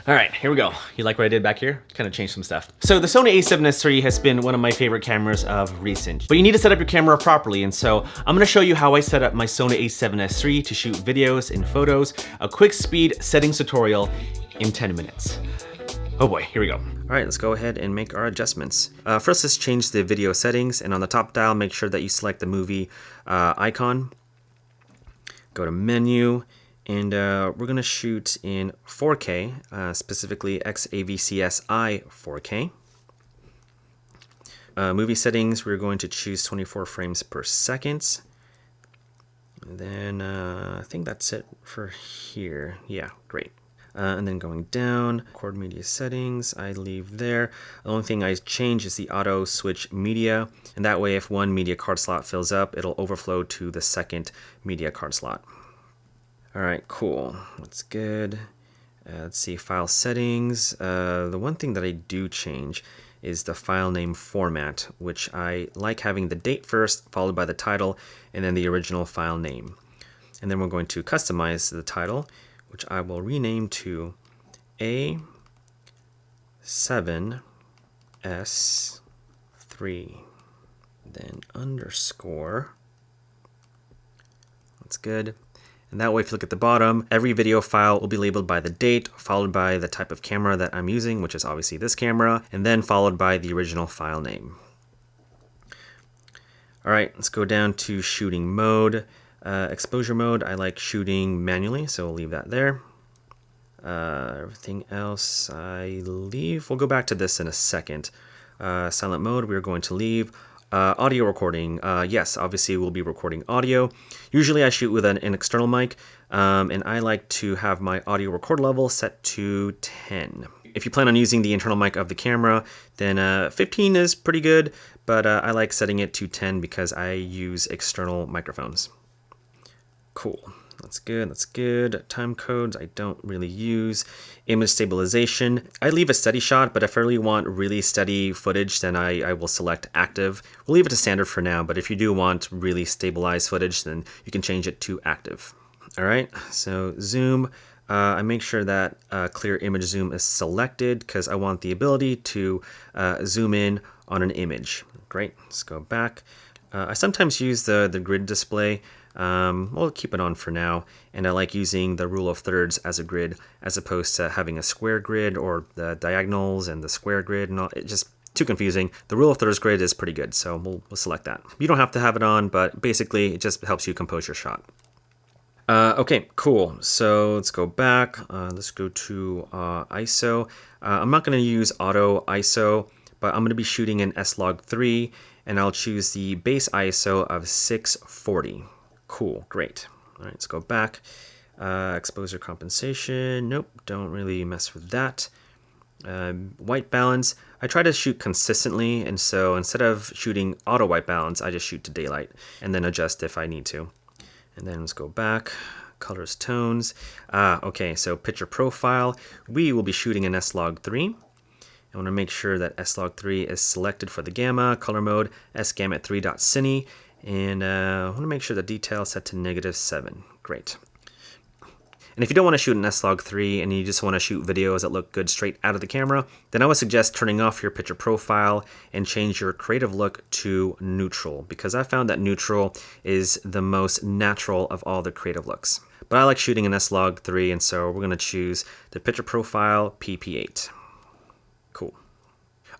All right, here we go. You like what I did back here? Kind of changed some stuff. So the Sony A7S III has been one of my favorite cameras of recent, but you need to set up your camera properly. And so I'm gonna show you how I set up my Sony A7S III to shoot videos and photos, a quick speed settings tutorial in 10 minutes. Oh boy, here we go. All right, let's go ahead and make our adjustments. First, let's change the video settings, and on the top dial, make sure that you select the movie icon. Go to menu, and we're gonna shoot in 4K, specifically XAVCSI 4K. Movie settings, we're going to choose 24 frames per second. And then I think that's it for here. Yeah, great. And then going down, record media settings, I leave there. The only thing I change is the auto switch media, and that way if one media card slot fills up, it'll overflow to the second media card slot. All right, cool, that's good. Let's see, file settings. The one thing that I do change is the file name format, which I like having the date first, followed by the title, and then the original file name. And then we're going to customize the title, which I will rename to A7S3, then underscore. That's good. And that way, if you look at the bottom, every video file will be labeled by the date, followed by the type of camera that I'm using, which is obviously this camera, and then followed by the original file name. All right, let's go down to shooting mode. Exposure mode, I like shooting manually, so we'll leave that there. Everything else I leave. We'll go back to this in a second. Silent mode, we're going to leave. Audio recording, yes, obviously we'll be recording audio. Usually I shoot with an external mic, and I like to have my audio record level set to 10. If you plan on using the internal mic of the camera, then 15 is pretty good, but I like setting it to 10 because I use external microphones. Cool. That's good. That's good. Time codes I don't really use. Image stabilization. I leave a steady shot, but if I really want really steady footage, then I will select active. We'll leave it to standard for now, but if you do want really stabilized footage, then you can change it to active. All right, so zoom. I make sure that clear image zoom is selected because I want the ability to zoom in on an image. Great. Let's go back. I sometimes use the grid display. We'll keep it on for now, and I like using the rule of thirds as a grid as opposed to having a square grid or the diagonals and the square grid and all. It's just too confusing. The rule of thirds grid is pretty good, so we'll select that. You don't have to have it on, but basically it just helps you compose your shot. Okay, cool. So let's go back. Let's go to ISO. I'm not going to use auto ISO, but I'm going to be shooting in S-Log3, and I'll choose the base ISO of 640. Cool, great. All right, let's go back. Exposure compensation, nope, don't really mess with that. White balance, I try to shoot consistently, and so instead of shooting auto white balance, I just shoot to daylight and then adjust if I need to. And then let's go back. Colors, tones. Okay, so picture profile, we will be shooting in S-Log3. I want to make sure that S-Log3 is selected for the gamma, color mode, sgamut3.cine. And I want to make sure the detail is set to -7. Great. And if you don't want to shoot an S-Log3 and you just want to shoot videos that look good straight out of the camera, then I would suggest turning off your picture profile and change your creative look to neutral, because I found that neutral is the most natural of all the creative looks. But I like shooting an S-Log3, and so we're going to choose the picture profile PP8. Cool.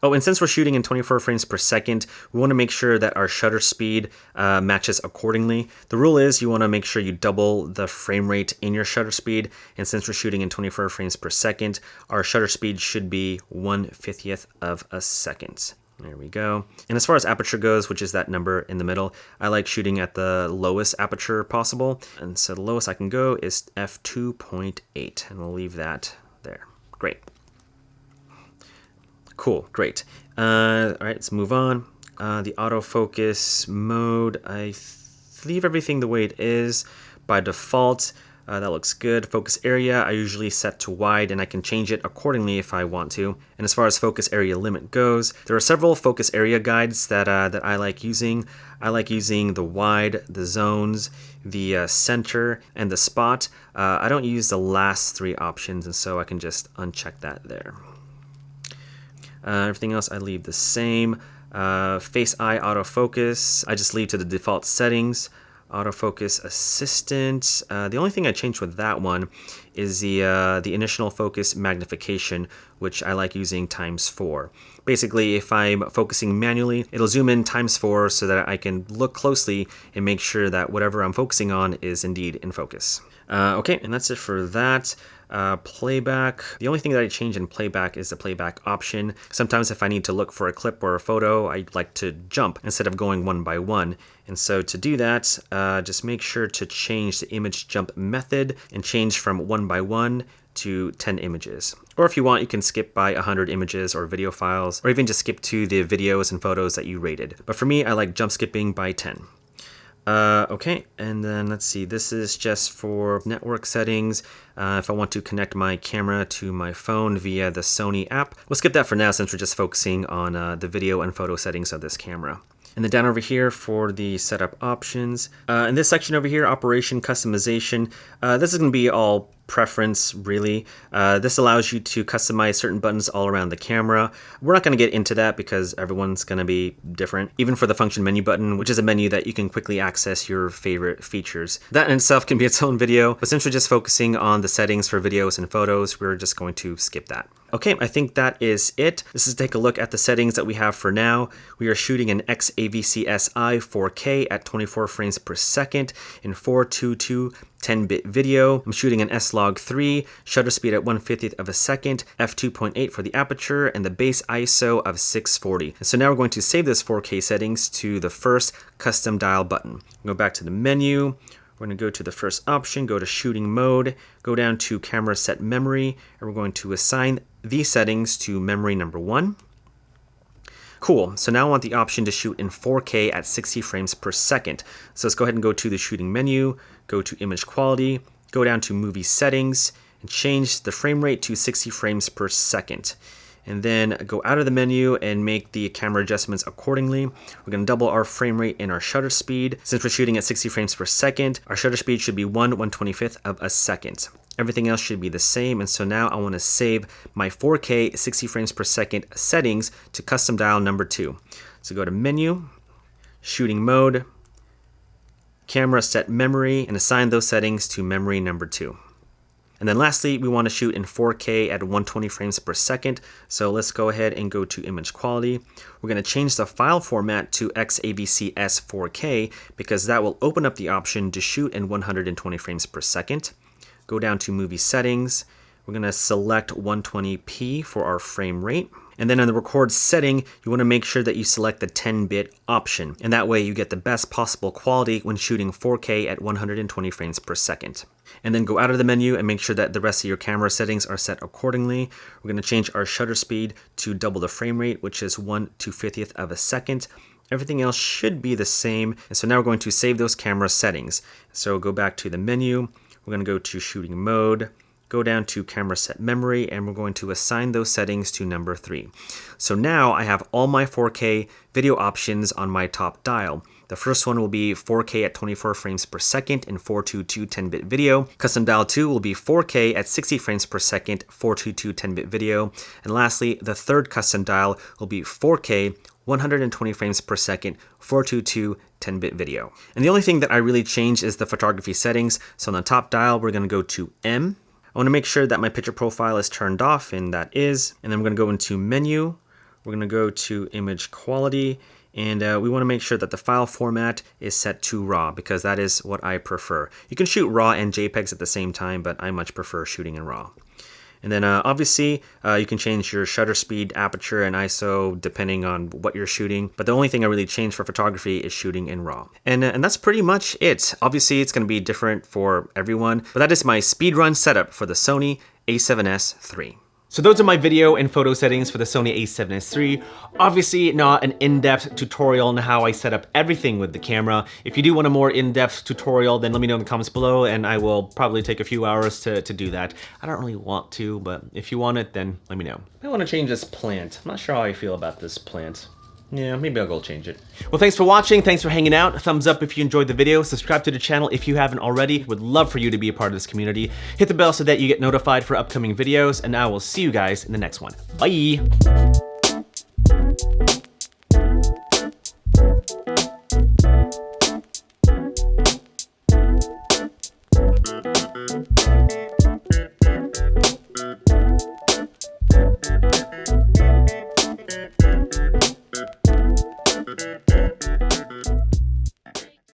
Oh, and since we're shooting in 24 frames per second, we want to make sure that our shutter speed matches accordingly. The rule is you want to make sure you double the frame rate in your shutter speed, and since we're shooting in 24 frames per second, our shutter speed should be 1/50th of a second. There we go. And as far as aperture goes, which is that number in the middle, I like shooting at the lowest aperture possible, and so the lowest I can go is f2.8, and we'll leave that there. Great. Cool, great. All right, let's move on. The autofocus mode, I leave everything the way it is by default. That looks good. Focus area, I usually set to wide, and I can change it accordingly if I want to. And as far as focus area limit goes, there are several focus area guides that I like using. I like using the wide, the zones, the center, and the spot. I don't use the last three options, and so I can just uncheck that there. Everything else I leave the same. Face eye autofocus, I just leave to the default settings. Autofocus assistant. The only thing I changed with that one is the initial focus magnification, which I like using ×4. Basically, if I'm focusing manually, it'll zoom in ×4 so that I can look closely and make sure that whatever I'm focusing on is indeed in focus. Okay, and that's it for that. Playback. The only thing that I change in playback is the playback option. Sometimes if I need to look for a clip or a photo, I like to jump instead of going one by one. And so to do that, just make sure to change the image jump method and change from 1 by 1 to 10 images. Or if you want, you can skip by 100 images or video files, or even just skip to the videos and photos that you rated. But for me, I like jump skipping by 10. Okay, and then let's see, this is just for network settings. If I want to connect my camera to my phone via the Sony app, we'll skip that for now since we're just focusing on the video and photo settings of this camera. And then down over here for the setup options. In this section over here, operation customization, this is going to be all preference, really. This allows you to customize certain buttons all around the camera. We're not going to get into that because everyone's going to be different. Even for the function menu button, which is a menu that you can quickly access your favorite features. That in itself can be its own video, but since we're just focusing on the settings for videos and photos, we're just going to skip that. Okay, I think that is it. This is take a look at the settings that we have for now. We are shooting an XAVC-SI 4K at 24 frames per second in 422 10-bit video. I'm shooting an S-Log3, shutter speed at 1/50th of a second, f2.8 for the aperture, and the base ISO of 640. And so now we're going to save this 4K settings to the first custom dial button. Go back to the menu. We're going to go to the first option, go to shooting mode, go down to camera set memory, and we're going to assign these settings to memory number 1. Cool, so now I want the option to shoot in 4K at 60 frames per second. So let's go ahead and go to the shooting menu, go to image quality, go down to movie settings, and change the frame rate to 60 frames per second. And then go out of the menu and make the camera adjustments accordingly. We're going to double our frame rate and our shutter speed. Since we're shooting at 60 frames per second, our shutter speed should be 1/125th of a second. Everything else should be the same, and so now I want to save my 4K 60 frames per second settings to custom dial number 2. So go to menu, shooting mode, camera set memory, and assign those settings to memory number 2. And then lastly, we want to shoot in 4K at 120 frames per second. So let's go ahead and go to image quality. We're going to change the file format to XAVC-S 4K because that will open up the option to shoot in 120 frames per second. Go down to movie settings. We're going to select 120p for our frame rate. And then on the record setting, you want to make sure that you select the 10-bit option. And that way you get the best possible quality when shooting 4K at 120 frames per second. And then go out of the menu and make sure that the rest of your camera settings are set accordingly. We're going to change our shutter speed to double the frame rate, which is 1/250th of a second. Everything else should be the same. And so now we're going to save those camera settings. So go back to the menu. We're going to go to shooting mode, go down to camera set memory, and we're going to assign those settings to number 3. So now I have all my 4K video options on my top dial. The first one will be 4K at 24 frames per second in 422 10-bit video. Custom dial 2 will be 4K at 60 frames per second, 422 10-bit video. And lastly, the third custom dial will be 4K 120 frames per second, 422 10-bit video. And the only thing that I really changed is the photography settings. So on the top dial, we're going to go to M. I want to make sure that my picture profile is turned off, and that is. And then we're going to go into menu. We're going to go to image quality, and we want to make sure that the file format is set to RAW because that is what I prefer. You can shoot RAW and JPEGs at the same time, but I much prefer shooting in RAW. And then obviously you can change your shutter speed, aperture, and ISO depending on what you're shooting. But the only thing I really changed for photography is shooting in RAW. And that's pretty much it. Obviously it's going to be different for everyone, but that is my speedrun setup for the Sony A7S III. So those are my video and photo settings for the Sony A7S III. Obviously not an in-depth tutorial on how I set up everything with the camera. If you do want a more in-depth tutorial, then let me know in the comments below and I will probably take a few hours to do that. I don't really want to, but if you want it, then let me know. I want to change this plant. I'm not sure how I feel about this plant. Yeah, maybe I'll go change it. Well, thanks for watching. Thanks for hanging out. Thumbs up if you enjoyed the video. Subscribe to the channel if you haven't already. Would love for you to be a part of this community. Hit the bell so that you get notified for upcoming videos, and I will see you guys in the next one. Bye!